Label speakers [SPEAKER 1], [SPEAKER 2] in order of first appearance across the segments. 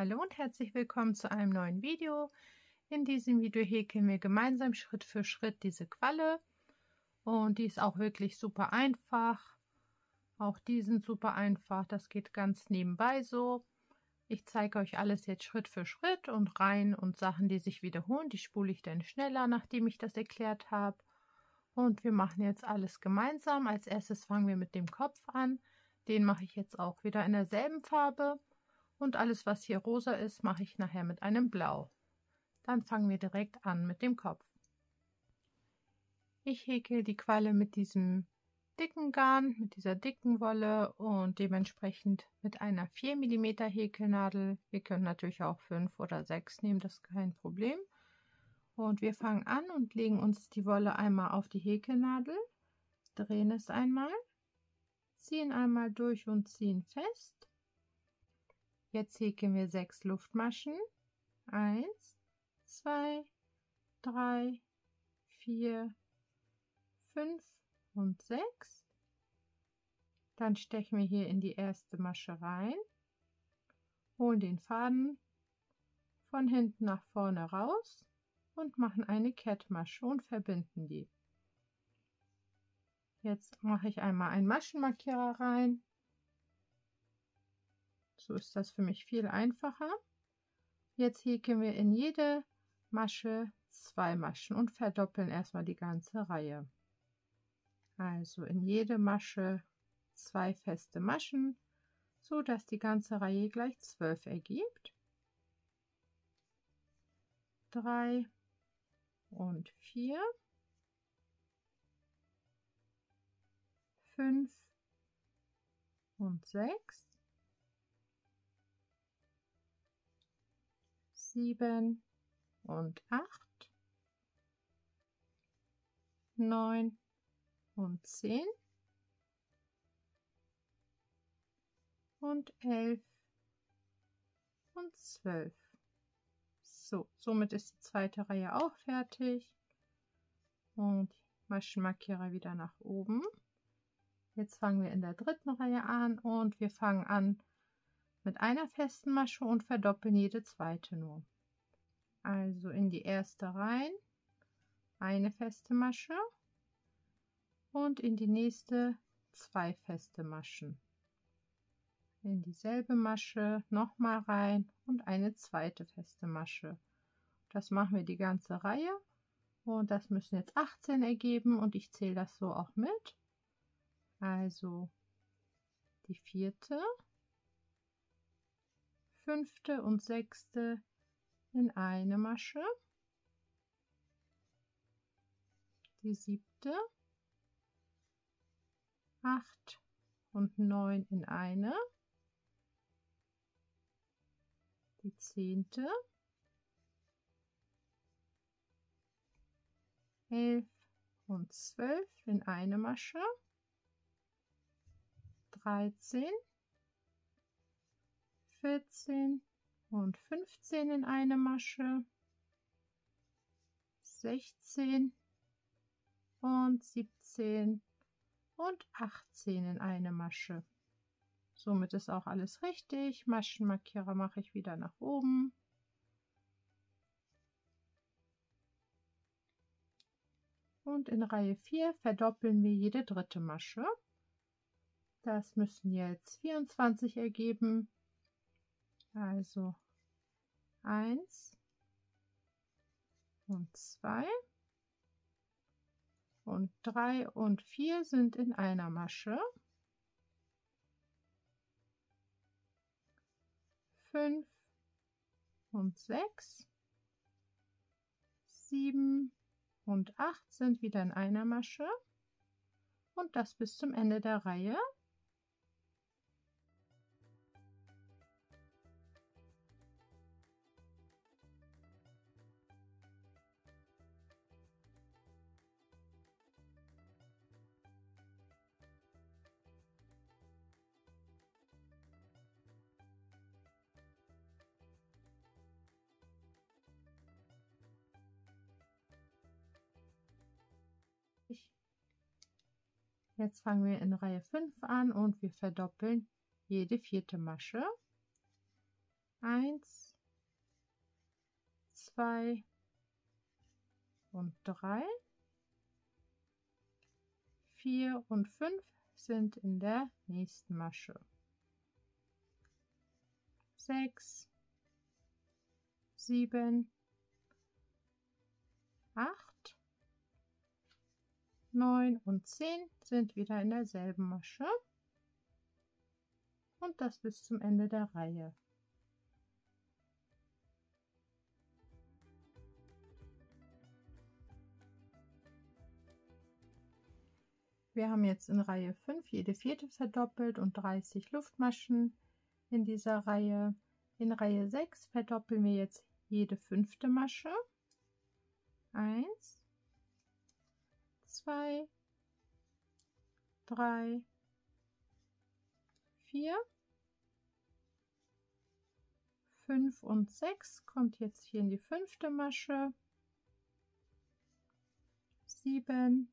[SPEAKER 1] Hallo und herzlich willkommen zu einem neuen Video. In diesem Video häkeln wir gemeinsam Schritt für Schritt diese Qualle und die ist auch wirklich super einfach. Auch die sind super einfach, das geht ganz nebenbei so. Ich zeige euch alles jetzt Schritt für Schritt und Reihen und Sachen, die sich wiederholen, die spule ich dann schneller, nachdem ich das erklärt habe. Und wir machen jetzt alles gemeinsam. Als erstes fangen wir mit dem Kopf an. Den mache ich jetzt auch wieder in derselben Farbe. Und alles, was hier rosa ist, mache ich nachher mit einem Blau. Dann fangen wir direkt an mit dem Kopf. Ich häkel die Qualle mit diesem dicken Garn, mit dieser dicken Wolle und dementsprechend mit einer 4 mm Häkelnadel. Ihr könnt natürlich auch 5 oder 6 nehmen, das ist kein Problem. Und wir fangen an und legen uns die Wolle einmal auf die Häkelnadel, drehen es einmal, ziehen einmal durch und ziehen fest. Jetzt häkeln wir 6 Luftmaschen. 1, 2, 3, 4, 5 und 6. Dann stechen wir hier in die erste Masche rein, holen den Faden von hinten nach vorne raus und machen eine Kettmasche und verbinden die. Jetzt mache ich einmal einen Maschenmarkierer rein. So ist das für mich viel einfacher. Jetzt häkeln wir in jede Masche 2 Maschen und verdoppeln erstmal die ganze Reihe. Also in jede Masche 2 feste Maschen, so dass die ganze Reihe gleich 12 ergibt. 3 und 4, 5 und 6, 7 und 8, 9 und 10 und 11 und 12. So, somit ist die zweite Reihe auch fertig und Maschenmarkierer wieder nach oben. Jetzt fangen wir in der dritten Reihe an und wir fangen an mit einer festen Masche und verdoppeln jede zweite nur. Also in die erste rein, eine feste Masche und in die nächste 2 feste Maschen. In dieselbe Masche nochmal rein und eine zweite feste Masche. Das machen wir die ganze Reihe und das müssen jetzt 18 ergeben und ich zähle das so auch mit. Also die vierte, 5. und 6. in eine Masche, die 7., 8 und 9 in eine, die 10., 11 und 12 in eine Masche, 13, 14 und 15 in eine Masche, 16 und 17 und 18 in eine Masche. Somit ist auch alles richtig. Maschenmarkierer mache ich wieder nach oben. Und in Reihe 4 verdoppeln wir jede dritte Masche. Das müssen jetzt 24 ergeben. Also 1 und 2 und 3 und 4 sind in einer Masche. 5 und 6, 7 und 8 sind wieder in einer Masche und das bis zum Ende der Reihe. Jetzt fangen wir in Reihe 5 an und wir verdoppeln jede vierte Masche. 1, 2 und 3. 4 und 5 sind in der nächsten Masche. 6, 7, 8, 9 und 10 sind wieder in derselben Masche. Und das bis zum Ende der Reihe. Wir haben jetzt in Reihe 5 jede vierte verdoppelt und 30 Luftmaschen in dieser Reihe. In Reihe 6 verdoppeln wir jetzt jede fünfte Masche. 1, 2, 3, 4, 5 und 6 kommt jetzt hier in die fünfte Masche. 7,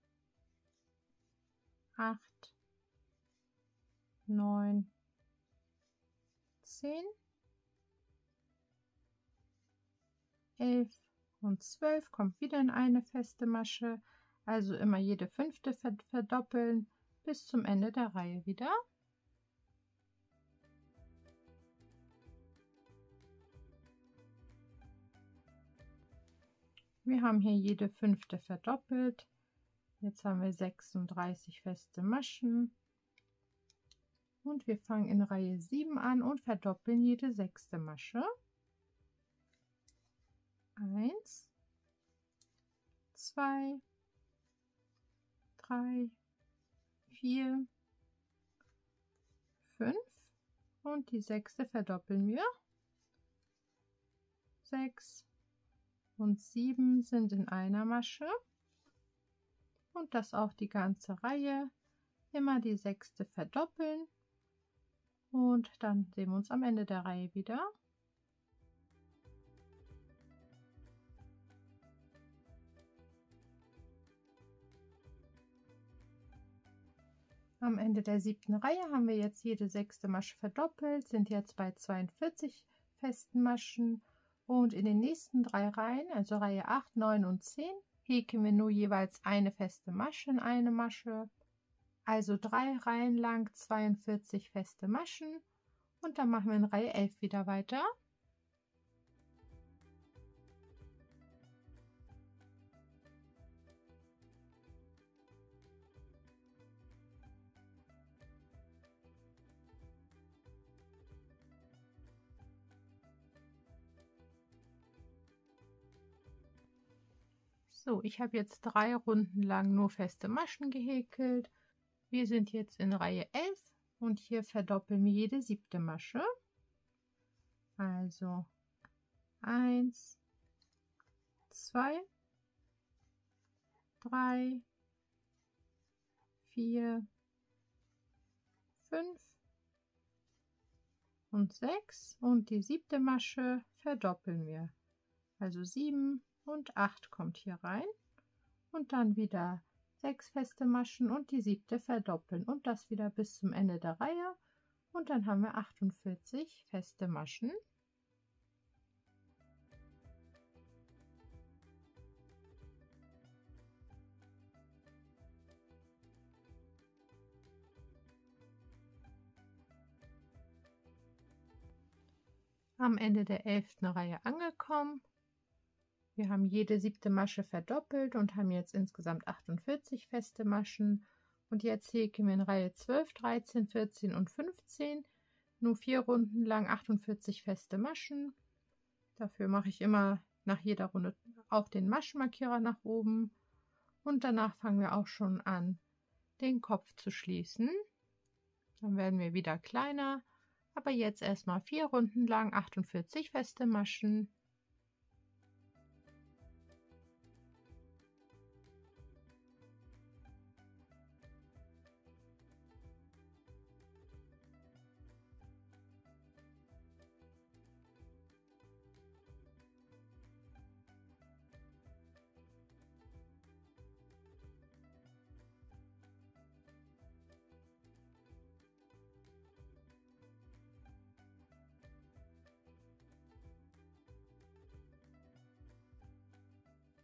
[SPEAKER 1] 8, 9, 10, 11 und 12 kommt wieder in eine feste Masche, also immer jede fünfte verdoppeln bis zum Ende der Reihe wieder. Wir haben hier jede fünfte verdoppelt. Jetzt haben wir 36 feste Maschen und wir fangen in Reihe 7 an und verdoppeln jede sechste Masche. 1, 2, 3, 4, 5 und die sechste verdoppeln wir. 6 und 7 sind in einer Masche. Und das auch die ganze Reihe, immer die sechste verdoppeln und dann sehen wir uns am Ende der Reihe wieder. Am Ende der siebten Reihe haben wir jetzt jede sechste Masche verdoppelt, sind jetzt bei 42 festen Maschen und in den nächsten 3 Reihen, also Reihe 8, 9 und 10, häkeln wir nur jeweils eine feste Masche in eine Masche, also 3 Reihen lang 42 feste Maschen und dann machen wir in Reihe 11 wieder weiter. So, ich habe jetzt 3 Runden lang nur feste Maschen gehäkelt. Wir sind jetzt in Reihe 11 und hier verdoppeln wir jede siebte Masche. Also 1, 2, 3, 4, 5 und 6 und die siebte Masche verdoppeln wir. Also 7 und 8 kommt hier rein und dann wieder 6 feste Maschen und die siebte verdoppeln und das wieder bis zum Ende der Reihe und dann haben wir 48 feste Maschen. Am Ende der 11. Reihe angekommen. Wir haben jede siebte Masche verdoppelt und haben jetzt insgesamt 48 feste Maschen. Und jetzt häkeln wir in Reihe 12, 13, 14 und 15 nur 4 Runden lang 48 feste Maschen. Dafür mache ich immer nach jeder Runde auch den Maschenmarkierer nach oben. Und danach fangen wir auch schon an, den Kopf zu schließen. Dann werden wir wieder kleiner. Aber jetzt erstmal 4 Runden lang 48 feste Maschen.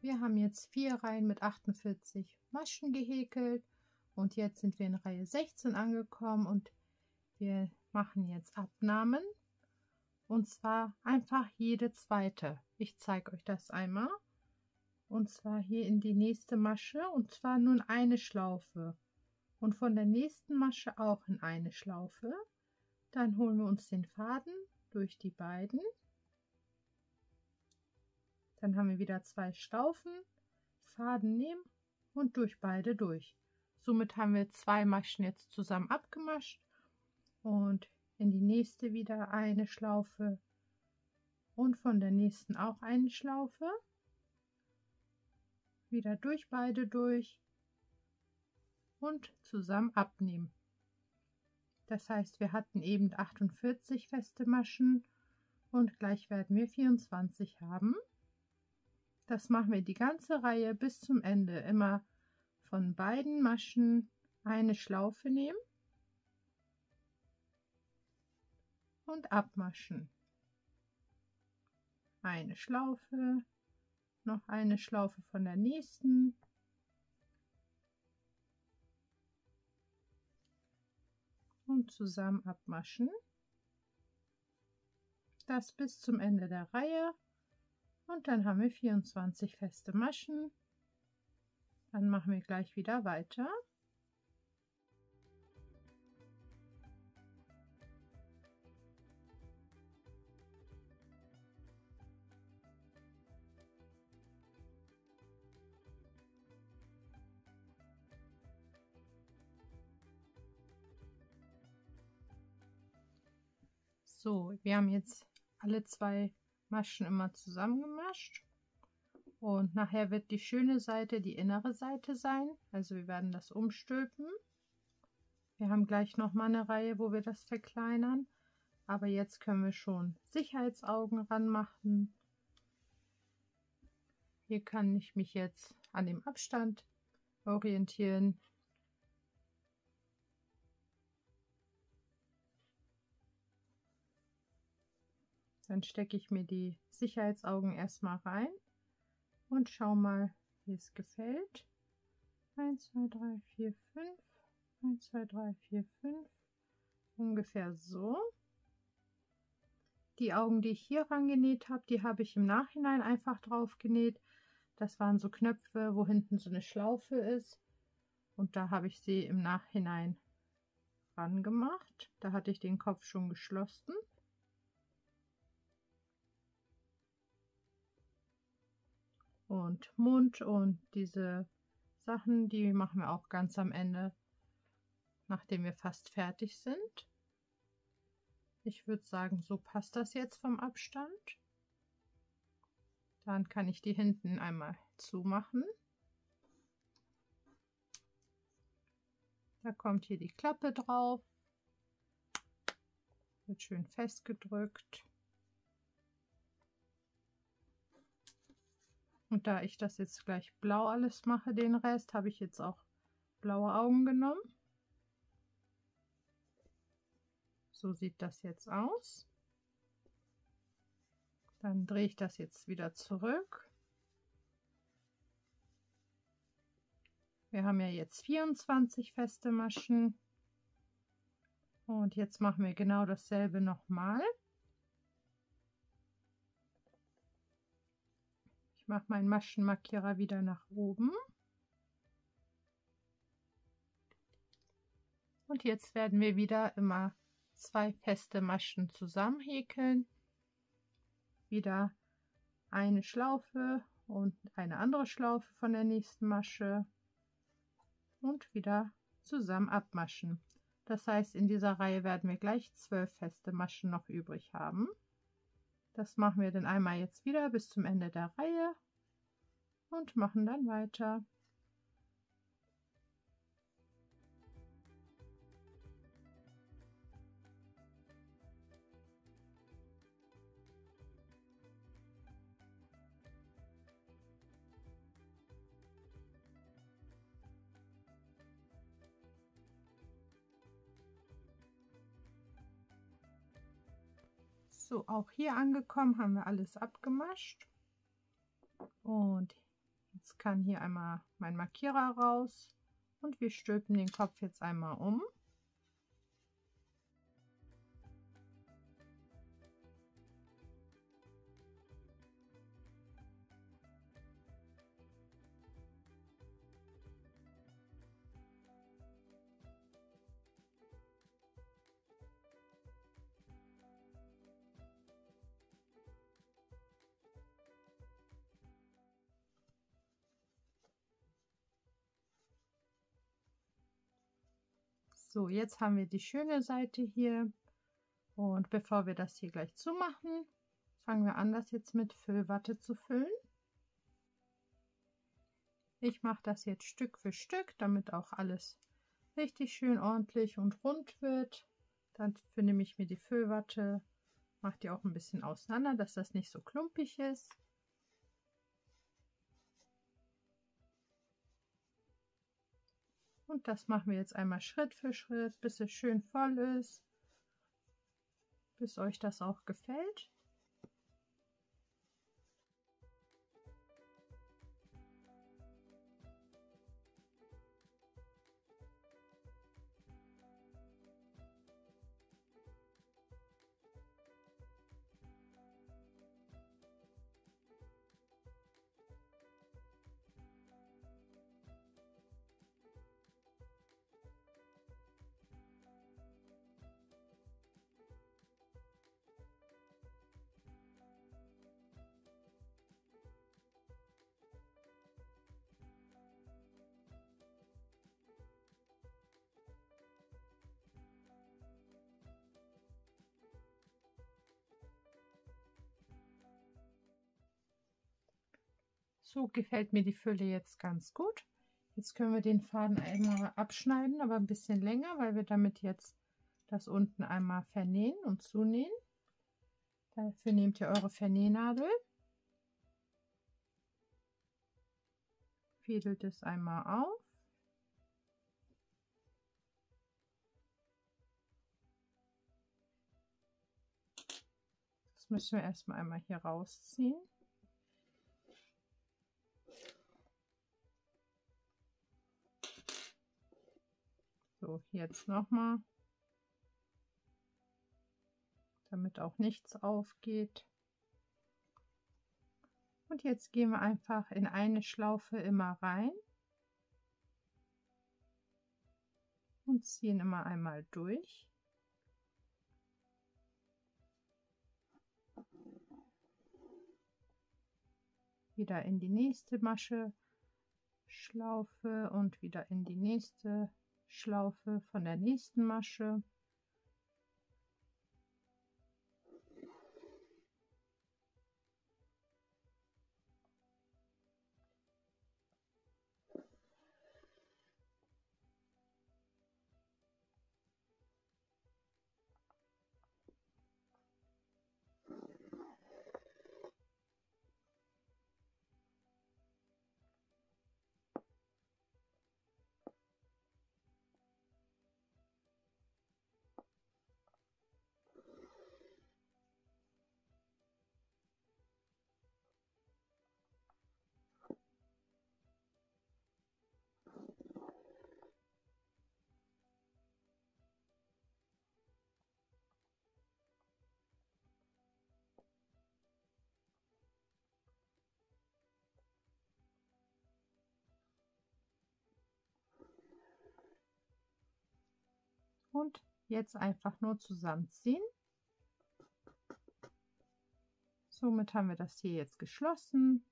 [SPEAKER 1] Wir haben jetzt 4 Reihen mit 48 Maschen gehäkelt und jetzt sind wir in Reihe 16 angekommen und wir machen jetzt Abnahmen und zwar einfach jede zweite. Ich zeige euch das einmal und zwar hier in die nächste Masche und zwar nun eine Schlaufe und von der nächsten Masche auch in eine Schlaufe. Dann holen wir uns den Faden durch die beiden. Dann haben wir wieder 2 Schlaufen, Faden nehmen und durch beide durch. Somit haben wir 2 Maschen jetzt zusammen abgemascht und in die nächste wieder eine Schlaufe und von der nächsten auch eine Schlaufe. Wieder durch beide durch und zusammen abnehmen. Das heißt, wir hatten eben 48 feste Maschen und gleich werden wir 24 haben. Das machen wir die ganze Reihe bis zum Ende. Immer von beiden Maschen eine Schlaufe nehmen und abmaschen. Eine Schlaufe, noch eine Schlaufe von der nächsten. Und zusammen abmaschen. Das bis zum Ende der Reihe. Und dann haben wir 24 feste Maschen. Dann machen wir gleich wieder weiter. So, wir haben jetzt alle 2 Maschen immer zusammen gemascht und nachher wird die schöne Seite die innere Seite sein, also wir werden das umstülpen. Wir haben gleich noch mal eine Reihe, wo wir das verkleinern, aber jetzt können wir schon Sicherheitsaugen ranmachen. Hier kann ich mich jetzt an dem Abstand orientieren. Dann stecke ich mir die Sicherheitsaugen erstmal rein und schau mal, wie es gefällt. 1, 2, 3, 4, 5. 1, 2, 3, 4, 5. Ungefähr so. Die Augen, die ich hier rangenäht habe, die habe ich im Nachhinein einfach drauf genäht. Das waren so Knöpfe, wo hinten so eine Schlaufe ist. Und da habe ich sie im Nachhinein ran gemacht. Da hatte ich den Kopf schon geschlossen. Und Mund und diese Sachen, die machen wir auch ganz am Ende, nachdem wir fast fertig sind. Ich würde sagen, so passt das jetzt vom Abstand. Dann kann ich die hinten einmal zumachen. Da kommt hier die Klappe drauf. Wird schön festgedrückt. Und da ich das jetzt gleich blau alles mache, den Rest, habe ich jetzt auch blaue Augen genommen. So sieht das jetzt aus. Dann drehe ich das jetzt wieder zurück. Wir haben ja jetzt 24 feste Maschen. Und jetzt machen wir genau dasselbe nochmal. Ich mache meinen Maschenmarkierer wieder nach oben. Und jetzt werden wir wieder immer 2 feste Maschen zusammen häkeln. Wieder eine Schlaufe und eine andere Schlaufe von der nächsten Masche. Und wieder zusammen abmaschen. Das heißt, in dieser Reihe werden wir gleich 12 feste Maschen noch übrig haben. Das machen wir dann einmal jetzt wieder bis zum Ende der Reihe und machen dann weiter. So, auch hier angekommen haben wir alles abgemascht. Und Jetzt kann hier einmal mein Markierer raus und wir stülpen den Kopf jetzt einmal um. So, jetzt haben wir die schöne Seite hier und bevor wir das hier gleich zumachen, fangen wir an, das jetzt mit Füllwatte zu füllen. Ich mache das jetzt Stück für Stück, damit auch alles richtig schön ordentlich und rund wird. Dafür nehme ich mir die Füllwatte, mache die auch ein bisschen auseinander, dass das nicht so klumpig ist. Und das machen wir jetzt einmal Schritt für Schritt, bis es schön voll ist, bis euch das auch gefällt. So gefällt mir die Fülle jetzt ganz gut. Jetzt können wir den Faden einmal abschneiden, aber ein bisschen länger, weil wir damit jetzt das unten einmal vernähen und zunähen. Dafür nehmt ihr eure Vernähnadel, fädelt es einmal auf. Das müssen wir erstmal einmal hier rausziehen. So, jetzt nochmal, damit auch nichts aufgeht. Und jetzt gehen wir einfach in eine Schlaufe immer rein und ziehen immer einmal durch. Wieder in die nächste Masche Schlaufe und wieder in die nächste Schlaufe von der nächsten Masche. Und jetzt einfach nur zusammenziehen. Somit haben wir das hier jetzt geschlossen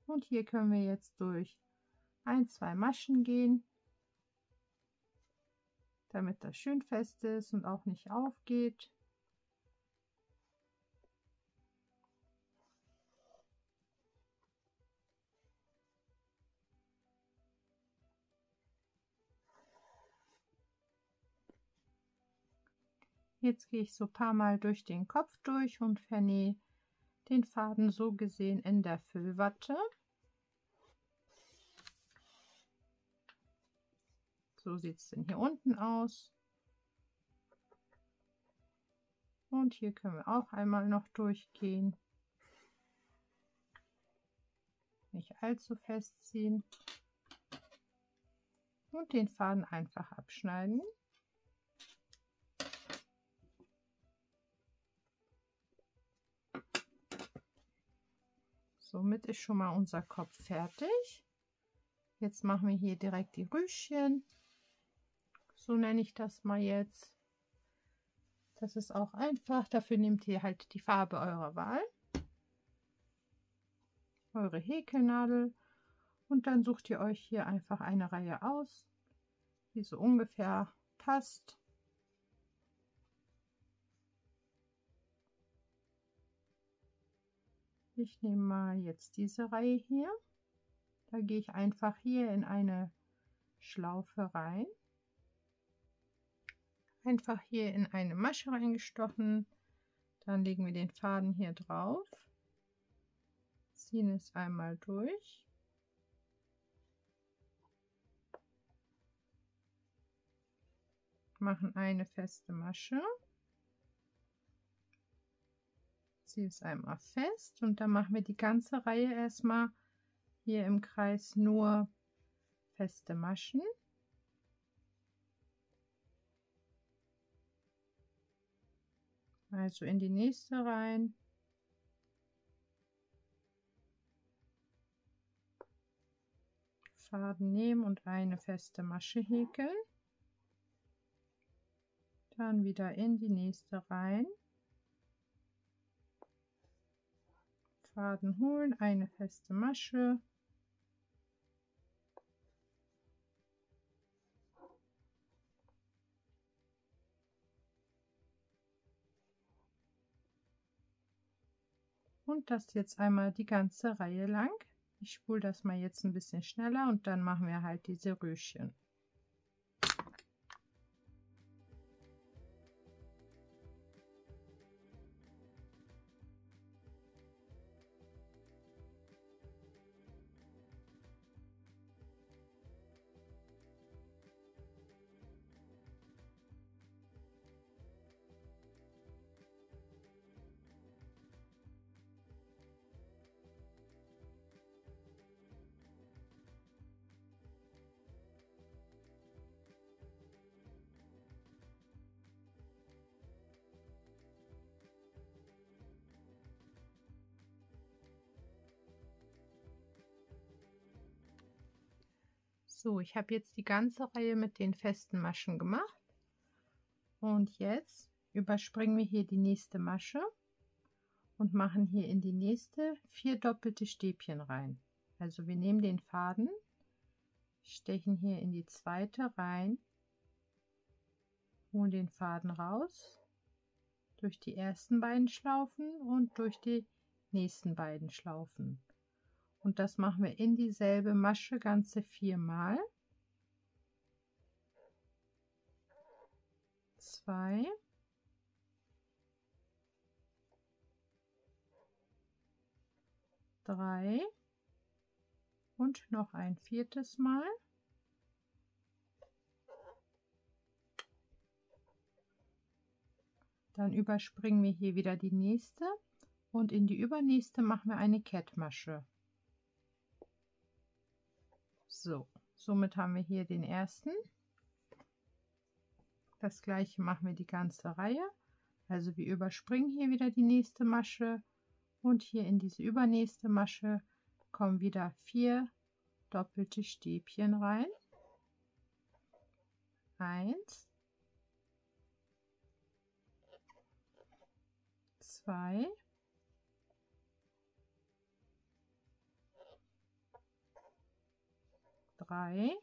[SPEAKER 1] und hier können wir jetzt durch 1, 2 Maschen gehen, damit das schön fest ist und auch nicht aufgeht. Jetzt gehe ich so ein paar Mal durch den Kopf durch und vernähe den Faden so gesehen in der Füllwatte. So sieht es denn hier unten aus. Und hier können wir auch einmal noch durchgehen. nicht allzu festziehen und den Faden einfach abschneiden. Somit ist schon mal unser Kopf fertig. Jetzt machen wir hier direkt die Rüschen. So nenne ich das mal jetzt. Das ist auch einfach. Dafür nehmt ihr halt die Farbe eurer Wahl, eure Häkelnadel und dann sucht ihr euch hier einfach eine Reihe aus, die so ungefähr passt. Ich nehme mal jetzt diese Reihe hier. Da gehe ich einfach hier in eine Schlaufe rein. Einfach hier in eine Masche reingestochen. Dann legen wir den Faden hier drauf. Ziehen es einmal durch. Machen eine feste Masche. Ziehe es einmal fest und dann machen wir die ganze Reihe erstmal hier im Kreis nur feste Maschen. Also in die nächste rein. Faden nehmen und eine feste Masche häkeln. Dann wieder in die nächste rein. Faden holen, eine feste Masche. Und das jetzt einmal die ganze Reihe lang. Ich spule das mal jetzt ein bisschen schneller und dann machen wir halt diese Röschen. So, ich habe jetzt die ganze Reihe mit den festen Maschen gemacht und jetzt überspringen wir hier die nächste Masche und machen hier in die nächste 4 doppelte Stäbchen rein. Also wir nehmen den Faden, stechen hier in die zweite rein, holen den Faden raus, durch die ersten beiden Schlaufen und durch die nächsten beiden Schlaufen. Und das machen wir in dieselbe Masche ganze 4 Mal. 2, 3 und noch ein 4. Mal. Dann überspringen wir hier wieder die nächste und in die übernächste machen wir eine Kettmasche. So, somit haben wir hier den ersten. Das gleiche machen wir die ganze Reihe. Also wir überspringen hier wieder die nächste Masche und hier in diese übernächste Masche kommen wieder 4 doppelte Stäbchen rein. 1, 2, 3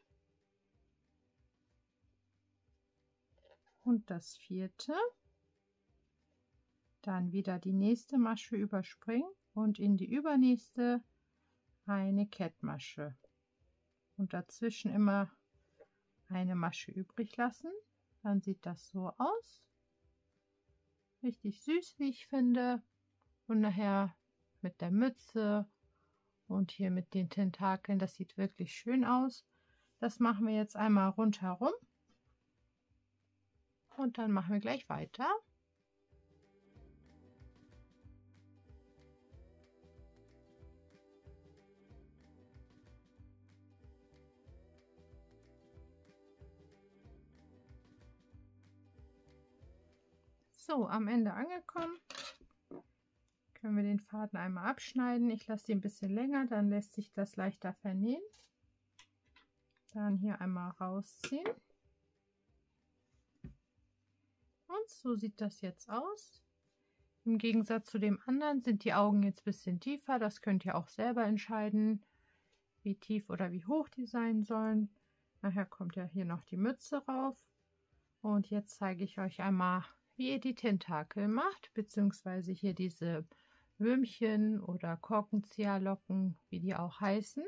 [SPEAKER 1] und das 4. Dann wieder die nächste Masche überspringen und in die übernächste eine Kettmasche und dazwischen immer eine Masche übrig lassen. Dann sieht das so aus. Richtig süß, wie ich finde. Und nachher mit der Mütze und hier mit den Tentakeln, das sieht wirklich schön aus. Das machen wir jetzt einmal rundherum und dann machen wir gleich weiter. So, am Ende angekommen. Können wir den Faden einmal abschneiden. Ich lasse ihn ein bisschen länger, dann lässt sich das leichter vernähen. Dann hier einmal rausziehen. Und so sieht das jetzt aus. Im Gegensatz zu dem anderen sind die Augen jetzt ein bisschen tiefer. Das könnt ihr auch selber entscheiden, wie tief oder wie hoch die sein sollen. Nachher kommt ja hier noch die Mütze rauf. Und jetzt zeige ich euch einmal, wie ihr die Tentakel macht, beziehungsweise hier diese Würmchen oder Korkenzieherlocken, wie die auch heißen.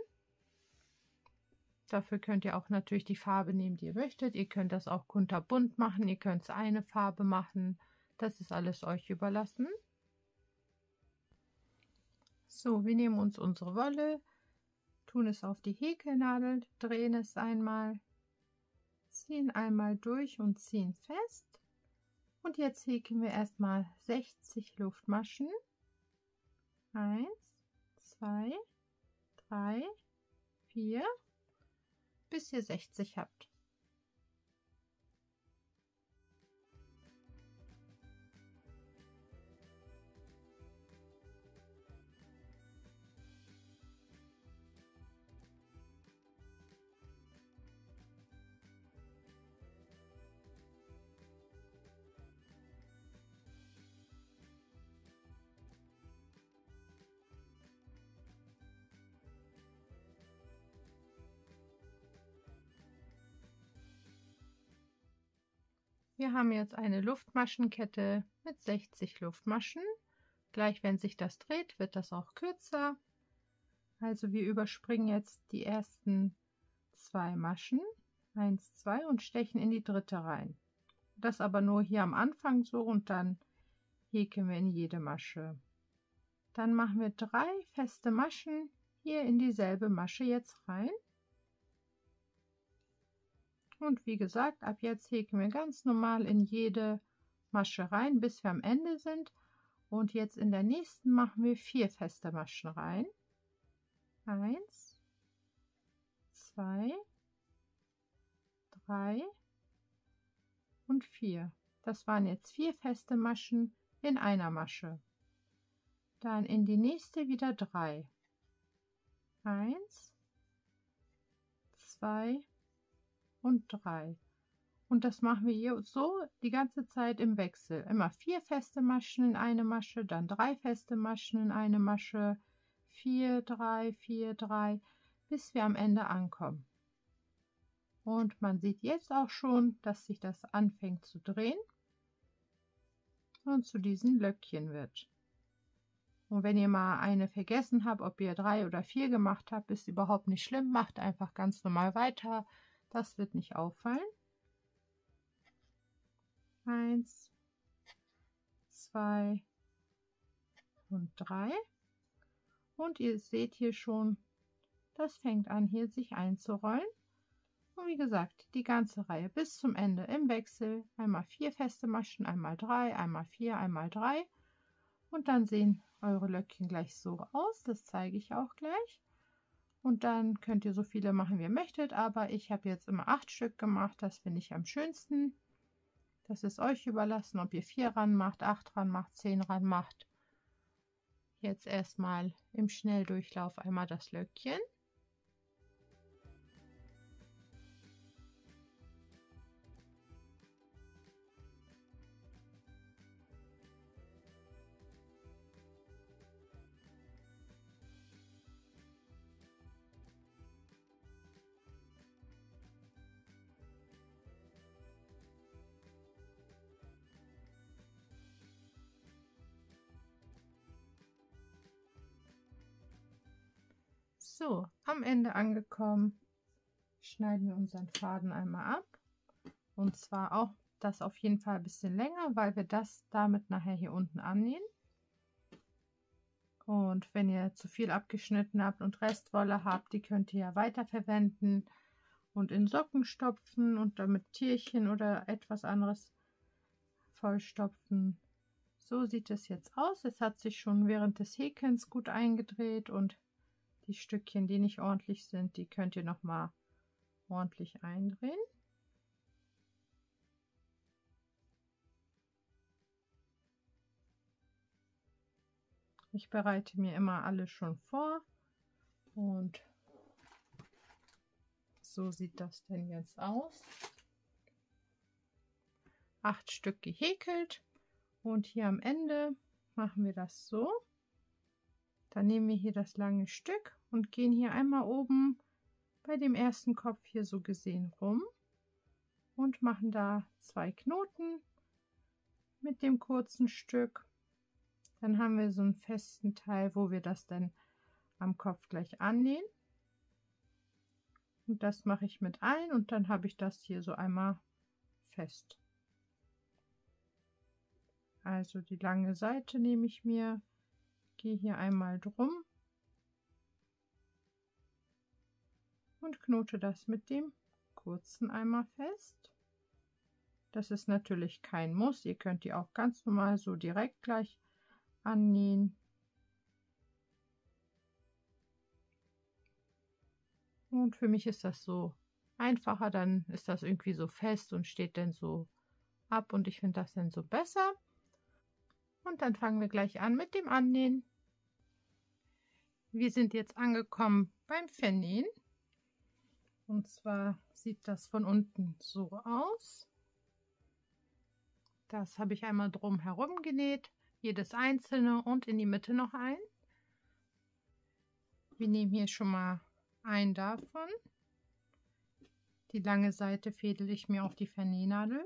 [SPEAKER 1] Dafür könnt ihr auch natürlich die Farbe nehmen, die ihr möchtet. Ihr könnt das auch kunterbunt machen, ihr könnt es eine Farbe machen. Das ist alles euch überlassen. So, wir nehmen uns unsere Wolle, tun es auf die Häkelnadel, drehen es einmal, ziehen einmal durch und ziehen fest. Und jetzt häkeln wir erstmal 60 Luftmaschen. 1, 2, 3, 4, bis ihr 60 habt. Wir haben jetzt eine Luftmaschenkette mit 60 Luftmaschen. Gleich wenn sich das dreht, wird das auch kürzer. Also wir überspringen jetzt die ersten 2 Maschen, 1, 2 und stechen in die dritte rein. Das aber nur hier am Anfang so und dann häkeln wir in jede Masche. Dann machen wir 3 feste Maschen hier in dieselbe Masche jetzt rein. Und wie gesagt, ab jetzt häkeln wir ganz normal in jede Masche rein, bis wir am Ende sind. Und jetzt in der nächsten machen wir 4 feste Maschen rein. 1, 2, 3 und 4. Das waren jetzt 4 feste Maschen in einer Masche. Dann in die nächste wieder 3. 1, 2 und 3. Und das machen wir hier so die ganze Zeit im Wechsel. Immer 4 feste Maschen in eine Masche, dann 3 feste Maschen in eine Masche, 4, 3, 4, 3, bis wir am Ende ankommen. Und man sieht jetzt auch schon, dass sich das anfängt zu drehen und zu diesen Löckchen wird. Und wenn ihr mal eine vergessen habt, ob ihr 3 oder 4 gemacht habt, ist überhaupt nicht schlimm. Macht einfach ganz normal weiter. Das wird nicht auffallen. 1, 2 und 3. Und ihr seht hier schon, das fängt an hier sich einzurollen. Und wie gesagt, die ganze Reihe bis zum Ende im Wechsel. Einmal 4 feste Maschen, einmal 3, einmal 4, einmal 3. Und dann sehen eure Löckchen gleich so aus. Das zeige ich auch gleich. Und dann könnt ihr so viele machen, wie ihr möchtet. Aber ich habe jetzt immer 8 Stück gemacht. Das finde ich am schönsten. Das ist euch überlassen, ob ihr 4 ran macht, 8 ran macht, 10 ran macht. Jetzt erstmal im Schnelldurchlauf einmal das Löckchen. So, am Ende angekommen, schneiden wir unseren Faden einmal ab. Und zwar auch das auf jeden Fall ein bisschen länger, weil wir das damit nachher hier unten annähen. Und wenn ihr zu viel abgeschnitten habt und Restwolle habt, die könnt ihr ja weiterverwenden und in Socken stopfen und damit Tierchen oder etwas anderes vollstopfen. So sieht es jetzt aus. Es hat sich schon während des Häkelns gut eingedreht und die Stückchen, die nicht ordentlich sind, die könnt ihr noch mal ordentlich eindrehen. Ich bereite mir immer alles schon vor und so sieht das denn jetzt aus. 8 Stück gehäkelt und hier am Ende machen wir das so. Dann nehmen wir hier das lange Stück und gehen hier einmal oben bei dem ersten Kopf hier so gesehen rum und machen da 2 Knoten mit dem kurzen Stück. Dann haben wir so einen festen Teil, wo wir das dann am Kopf gleich annähen. Und das mache ich mit allen und dann habe ich das hier so einmal fest. Also die lange Seite nehme ich mir, gehe hier einmal drum und knote das mit dem kurzen einmal fest. Das ist natürlich kein Muss, ihr könnt die auch ganz normal so direkt gleich annähen. Und für mich ist das so einfacher, dann ist das irgendwie so fest und steht dann so ab und ich finde das dann so besser. Und dann fangen wir gleich an mit dem Annähen. Wir sind jetzt angekommen beim Vernähen. Und zwar sieht das von unten so aus. Das habe ich einmal drum herum genäht, jedes einzelne und in die Mitte noch ein. Wir nehmen hier schon mal ein davon. Die lange Seite fädel ich mir auf die Vernähnadel.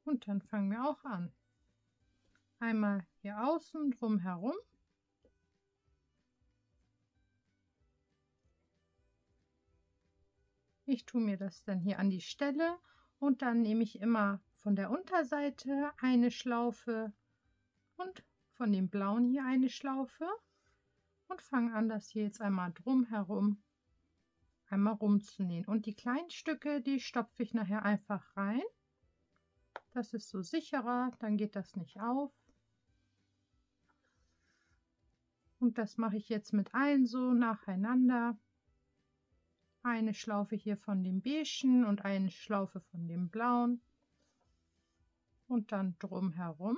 [SPEAKER 1] Und dann fangen wir auch an. Einmal hier außen drum herum. Ich tue mir das dann hier an die Stelle und dann nehme ich immer von der Unterseite eine Schlaufe und von dem blauen hier eine Schlaufe und fange an, das hier jetzt einmal drum herum einmal rumzunähen. Und die kleinen Stücke, die stopfe ich nachher einfach rein. Das ist so sicherer, dann geht das nicht auf. Und das mache ich jetzt mit allen so nacheinander. Eine Schlaufe hier von dem beigen und eine Schlaufe von dem blauen. Und dann drum herum.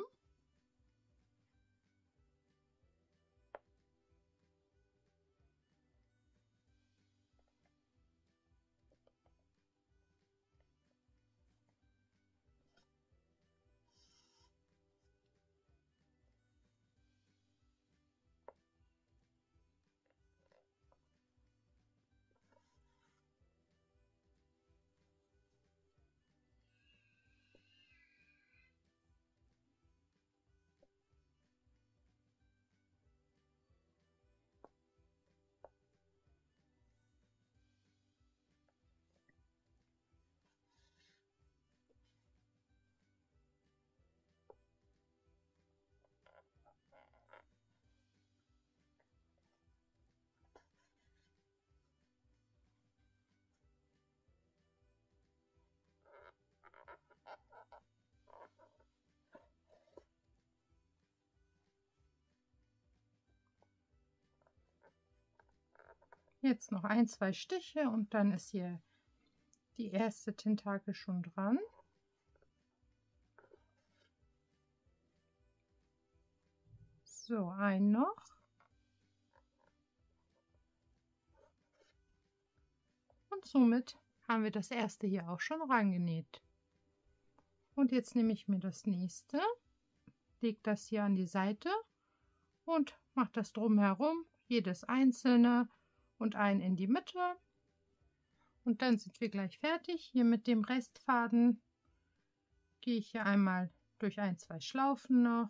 [SPEAKER 1] Jetzt noch ein, zwei Stiche und dann ist hier die erste Tentakel schon dran. So, ein noch. Und somit haben wir das erste hier auch schon rangenäht. Und jetzt nehme ich mir das nächste, lege das hier an die Seite und mache das drumherum, jedes einzelne und ein in die Mitte. Und dann sind wir gleich fertig. Hier mit dem Restfaden gehe ich hier einmal durch ein, zwei Schlaufen noch.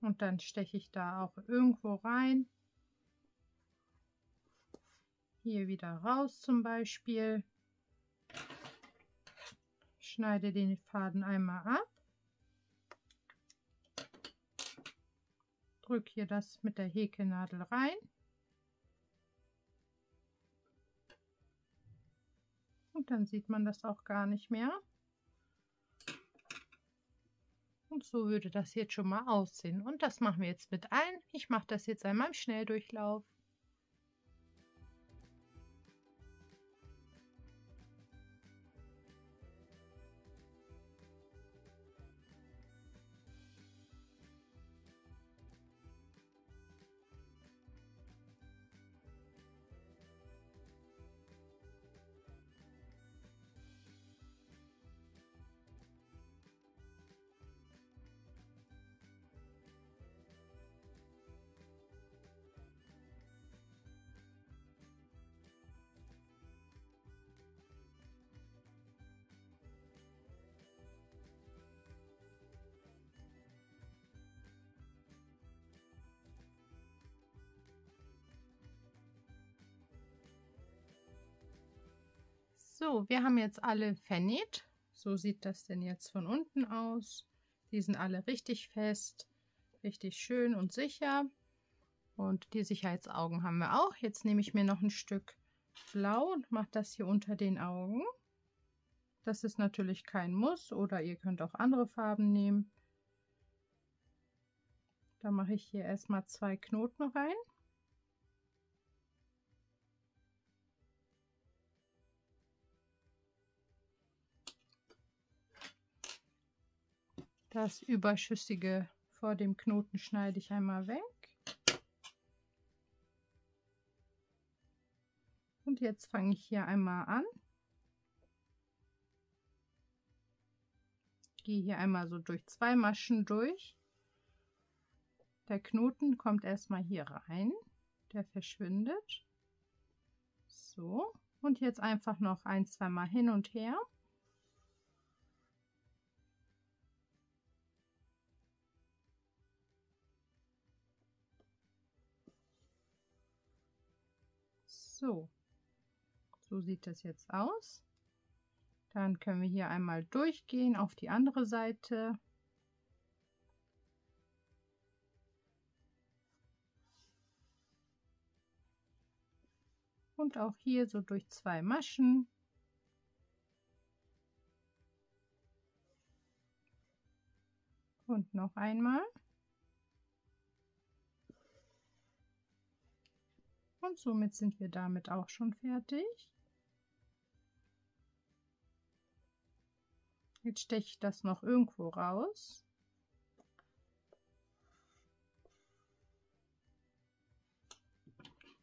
[SPEAKER 1] Und dann steche ich da auch irgendwo rein. Hier wieder raus zum Beispiel. Schneide den Faden einmal ab. Drücke hier das mit der Häkelnadel rein. Und dann sieht man das auch gar nicht mehr. Und so würde das jetzt schon mal aussehen. Und das machen wir jetzt mit allen. Ich mache das jetzt einmal im Schnelldurchlauf. So, wir haben jetzt alle vernäht. So sieht das denn jetzt von unten aus. Die sind alle richtig fest, richtig schön und sicher. Und die Sicherheitsaugen haben wir auch. Jetzt nehme ich mir noch ein Stück Blau und mache das hier unter den Augen. Das ist natürlich kein Muss oder ihr könnt auch andere Farben nehmen. Da mache ich hier erstmal 2 Knoten rein. Das Überschüssige vor dem Knoten schneide ich einmal weg. Und jetzt fange ich hier einmal an. Gehe hier einmal so durch 2 Maschen durch. Der Knoten kommt erstmal hier rein. Der verschwindet. So. Und jetzt einfach noch 1-2 Mal hin und her. So. So sieht das jetzt aus. Dann können wir hier einmal durchgehen auf die andere Seite. Und auch hier so durch 2 Maschen. Und noch einmal. Und somit sind wir damit auch schon fertig. Jetzt steche ich das noch irgendwo raus.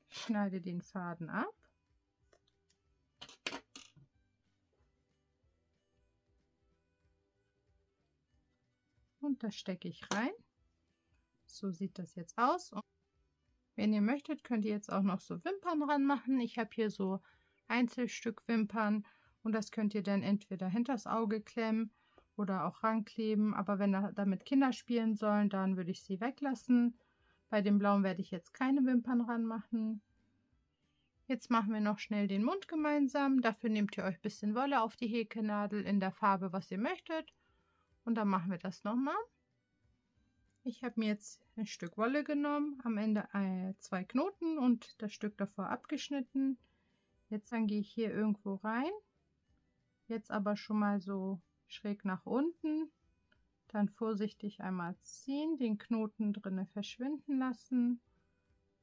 [SPEAKER 1] Schneide den Faden ab. Und das stecke ich rein. So sieht das jetzt aus. Und wenn ihr möchtet, könnt ihr jetzt auch noch so Wimpern dran machen. Ich habe hier so Einzelstück-Wimpern und das könnt ihr dann entweder hinters Auge klemmen oder auch rankleben. Aber wenn damit Kinder spielen sollen, dann würde ich sie weglassen. Bei dem Blauen werde ich jetzt keine Wimpern ranmachen. Jetzt machen wir noch schnell den Mund gemeinsam. Dafür nehmt ihr euch ein bisschen Wolle auf die Häkelnadel in der Farbe, was ihr möchtet. Und dann machen wir das nochmal. Ich habe mir jetzt ein Stück Wolle genommen, am Ende 2 Knoten und das Stück davor abgeschnitten. Jetzt dann gehe ich hier irgendwo rein. Jetzt aber schon mal so schräg nach unten. Dann vorsichtig einmal ziehen, den Knoten drinne verschwinden lassen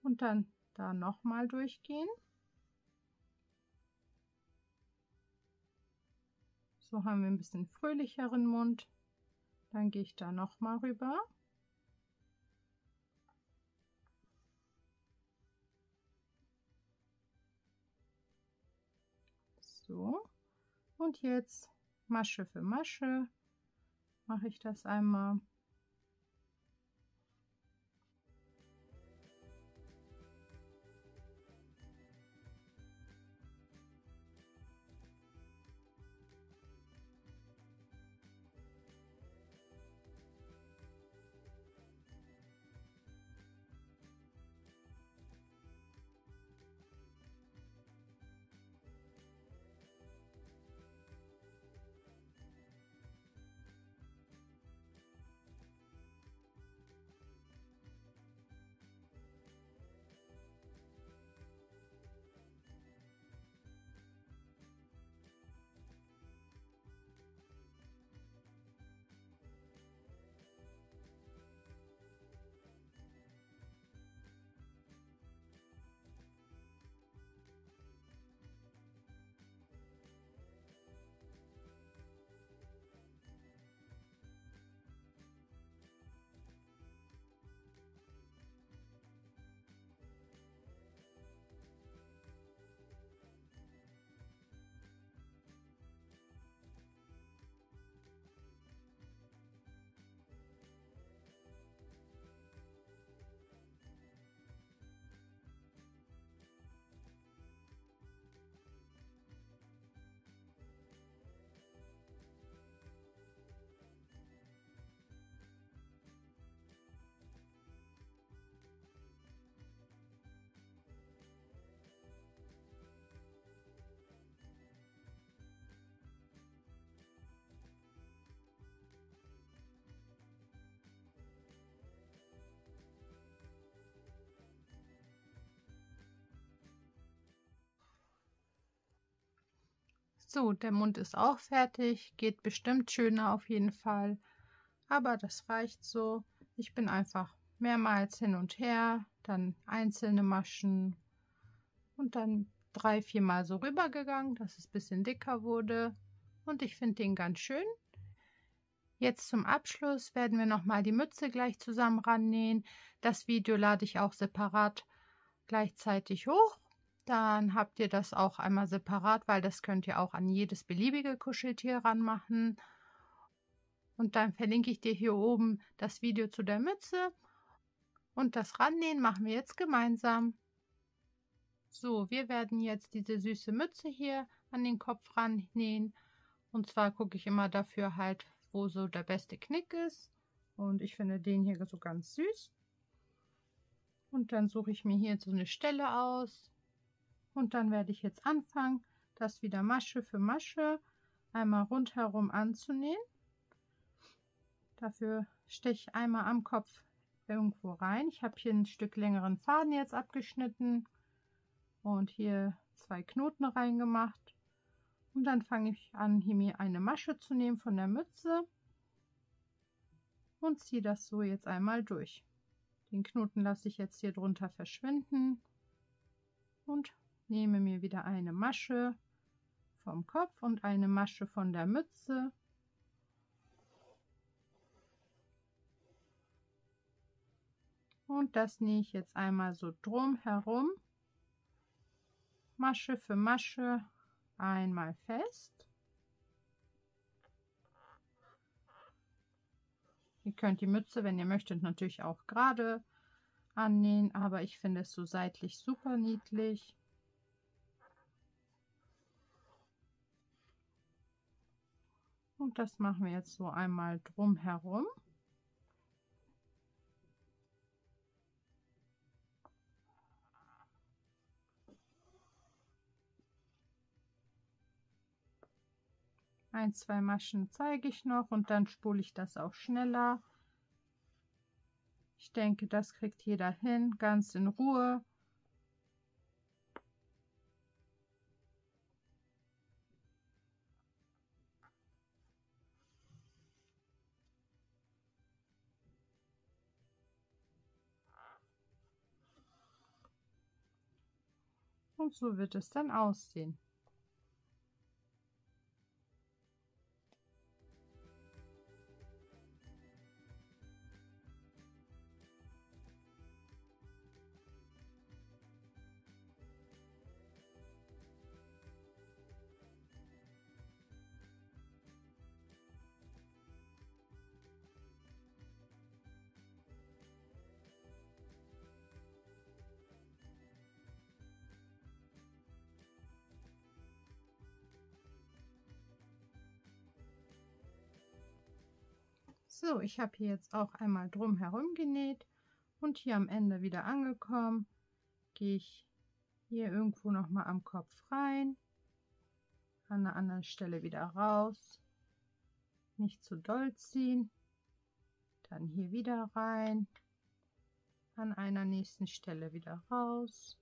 [SPEAKER 1] und dann da nochmal durchgehen. So haben wir ein bisschen fröhlicheren Mund. Dann gehe ich da nochmal rüber. So. Und jetzt Masche für Masche mache ich das einmal. So, der Mund ist auch fertig, geht bestimmt schöner auf jeden Fall, aber das reicht so. Ich bin einfach mehrmals hin und her, dann einzelne Maschen und dann 3-4 Mal so rübergegangen, dass es ein bisschen dicker wurde und ich finde den ganz schön. Jetzt zum Abschluss werden wir nochmal die Mütze gleich zusammen rannähen. Das Video lade ich auch separat gleichzeitig hoch. Dann habt ihr das auch einmal separat, weil das könnt ihr auch an jedes beliebige Kuscheltier ranmachen. Und dann verlinke ich dir hier oben das Video zu der Mütze. Und das Rannähen machen wir jetzt gemeinsam. So, wir werden jetzt diese süße Mütze hier an den Kopf rannähen. Und zwar gucke ich immer dafür halt, wo so der beste Knick ist. Und ich finde den hier so ganz süß. Und dann suche ich mir hier so eine Stelle aus. Und dann werde ich jetzt anfangen, das wieder Masche für Masche einmal rundherum anzunähen. Dafür steche ich einmal am Kopf irgendwo rein. Ich habe hier ein Stück längeren Faden jetzt abgeschnitten und hier 2 Knoten reingemacht. Und dann fange ich an, hier mir eine Masche zu nehmen von der Mütze und ziehe das so jetzt einmal durch. Den Knoten lasse ich jetzt hier drunter verschwinden und nehme mir wieder eine Masche vom Kopf und eine Masche von der Mütze. Und das nähe ich jetzt einmal so drum herum, Masche für Masche einmal fest. Ihr könnt die Mütze, wenn ihr möchtet, natürlich auch gerade annähen, aber ich finde es so seitlich super niedlich. Und das machen wir jetzt so einmal drum herum. Ein, 2 Maschen zeige ich noch und dann spule ich das auch schneller. Ich denke, das kriegt jeder hin, ganz in Ruhe. Und so wird es dann aussehen. So, ich habe hier jetzt auch einmal drum herum genäht und hier am Ende wieder angekommen, gehe ich hier irgendwo noch mal am Kopf rein, an einer anderen Stelle wieder raus, nicht zu doll ziehen, dann hier wieder rein, an einer nächsten Stelle wieder raus.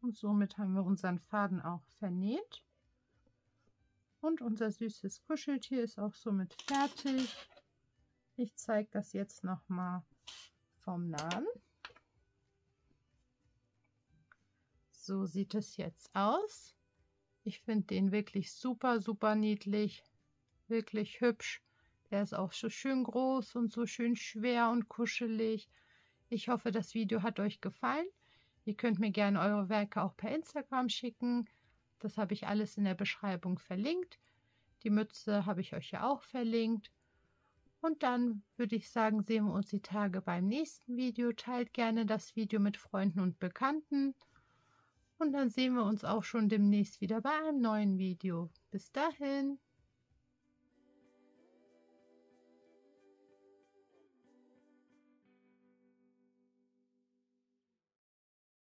[SPEAKER 1] Und somit haben wir unseren Faden auch vernäht. Und unser süßes Kuscheltier ist auch somit fertig. Ich zeige das jetzt noch mal vom Nahen. So sieht es jetzt aus. Ich finde den wirklich super, super niedlich. Wirklich hübsch. Der ist auch so schön groß und so schön schwer und kuschelig. Ich hoffe, das Video hat euch gefallen. Ihr könnt mir gerne eure Werke auch per Instagram schicken. Das habe ich alles in der Beschreibung verlinkt. Die Mütze habe ich euch ja auch verlinkt. Und dann würde ich sagen, sehen wir uns die Tage beim nächsten Video. Teilt gerne das Video mit Freunden und Bekannten. Und dann sehen wir uns auch schon demnächst wieder bei einem neuen Video. Bis dahin.